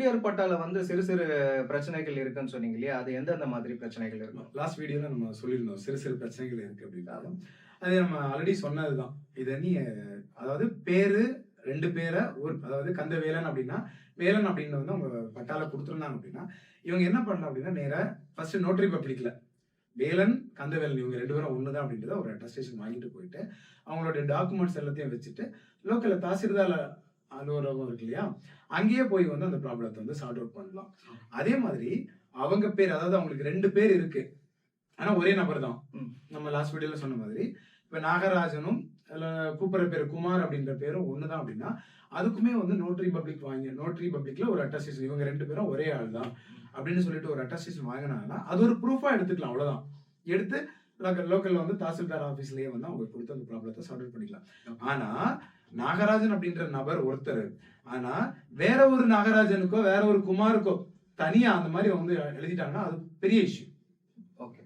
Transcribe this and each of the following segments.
PTR பட்டால வந்து சிறு சிறு பிரச்சனைகள் இருக்குன்னு சொன்னீங்க இல்லையா? அது எந்தெந்த மாதிரி பிரச்சனைகள் இருக்கும்? லாஸ்ட் வீடியோல நம்ம சொல்லியிருந்தோம். சிறு சிறு பிரச்சனைகள் இருக்கு அப்படின்னாலும், அது நம்ம ஆல்ரெடி சொன்னதுதான். இத நீ அதாவது பேரு 2 பேர அதாவது கந்தவேலன் அப்படின்னா, வேலன் அப்படின்னு வந்து அவங்க பட்டால குடுத்துருந்தாங்க அப்படின்னா, இவங்க என்ன பண்ணலாம் அப்படின்னா, நேரா ஃபர்ஸ்ட் நோட்டரி பப்ளிக்ல வேலன், கந்தவேலன் இவங்க 2 பேரும் ஒண்ணுதான் அப்படின்றத ஒரு அட்டஸ்டேஷன் வாங்கிட்டு போயிட்டு, அவங்களோட டாக்குமெண்ட்ஸ் எல்லாத்தையும் வச்சுட்டு, லோக்கல்ல தாசில்தார் அலுவலகம் இருக்கு இல்லையா? அங்கேயே போய் வந்து அந்த ப்ராப்ளத்தை வந்து சார்ட் அவுட் பண்ணலாம். அதே மாதிரி அவங்க பேர், அதாவது அவங்களுக்கு 2 பேர் இருக்கு. ஆனா ஒரே நபர் தான். நம்ம லாஸ்ட் வீடியோல சொன்ன மாதிரி, இப்ப நாகராஜனும் கூப்பிடுற பேரு குமார் அப்படின்ற பேரும் ஒண்ணுதான் அப்படின்னா, அதுக்குமே வந்து நோட்டரி பப்ளிக்ல ஒரு அட்டஸ்டேஷன், இவங்க 2 பேரும் ஒரே ஆள் தான் அப்படின்னு சொல்லிட்டு ஒரு அட்டஸ்டேஷன் வாங்கினாங்கன்னா, அது ஒரு ப்ரூஃபா எடுத்துக்கலாம். அவ்வளவுதான். எடுத்து லோக்கல்ல வந்து தாசில்தார் ஆபீஸ்லயே வந்து அவங்க கொடுத்து அந்த ப்ராப்ளத்தை சால்வ் அவுட் பண்ணிக்கலாம். ஆனா நாகராஜன் அப்படின்ற நபர் ஒருத்தர், ஆனா வேற ஒரு நாகராஜனுக்கோ வேற ஒரு குமாருக்கோ தனியா அந்த மாதிரி வந்து எழுதிட்டாங்கன்னா அது பெரிய இஷ்யூ. ஓகே,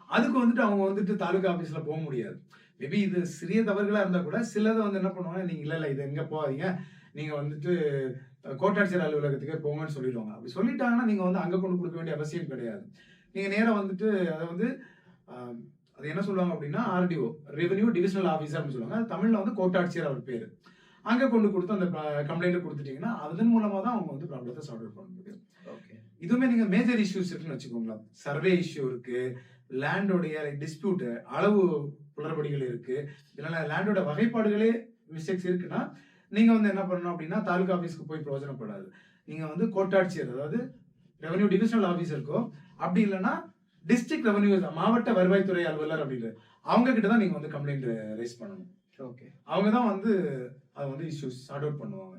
அதுக்கு வந்துட்டு அவங்க வந்துட்டு தாலுகா ஆபீஸ்ல போக முடியாது. மேபி இது சிறிய தவறுகளா இருந்தா கூட சிலதை வந்து என்ன பண்ணுவாங்க, நீங்க இல்ல இது எங்க போகாதீங்க, நீங்க வந்துட்டு கோட்டாட்சியர் அலுவலகத்துக்கே போங்கன்னு சொல்லிடுவாங்க. அப்படி சொல்லிட்டாங்கன்னா நீங்க வந்து அங்க கொண்டு கொடுக்க வேண்டிய அவசியம் கிடையாது. நீங்க நேரம் வந்துட்டு அதை வந்து அது என்ன சொல்லுவாங்க அப்படின்னா, ஆர்டிஓ, ரெவென்யூ டிவிஷனல் ஆஃபீஸர் அப்படின்னு சொல்லுவாங்க. அது தமிழ்ல வந்து கோட்டாட்சியர் அவர் பேரு. அங்க கொண்டு கொடுத்து அந்த கம்ப்ளைண்ட் கொடுத்துட்டீங்கன்னா அதன் மூலமா தான் அவங்க வந்து ப்ராப்ளத்தை சால்வ் அவுட் பண்ண முடியும். இதுவுமே நீங்க மேஜர் இஷ்யூஸ் இருக்குன்னு வச்சுக்கோங்களேன். சர்வே இஷ்யூ இருக்கு, லேண்டோடைய டிஸ்பியூட், அளவு குளறுபடிகள் இருக்கு, இல்லைன்னா லேண்டோட வகைப்பாடுகளே மிஸ்டேக்ஸ் இருக்குன்னா நீங்க வந்து என்ன பண்ணணும் அப்படின்னா, தாலுகா ஆபீஸ்க்கு போய் பிரயோஜனப்படாது. நீங்க வந்து கோட்டாட்சியர், அதாவது ரெவென்யூ டிவிஷனல் ஆஃபீஸருக்கோ, அப்படி இல்லைன்னா டிஸ்ட்ரிக்ட் ரெவென்யூ மாவட்ட வருவாய்த்துறை அலுவலர் அப்படின்னு அவங்க கிட்ட தான் நீங்க வந்து கம்ப்ளைண்ட் ரைஸ் பண்ணணும். ஓகே, அவங்க தான் வந்து அதை வந்து இஷ்யூஸ் சார்ட் அவுட் பண்ணுவாங்க.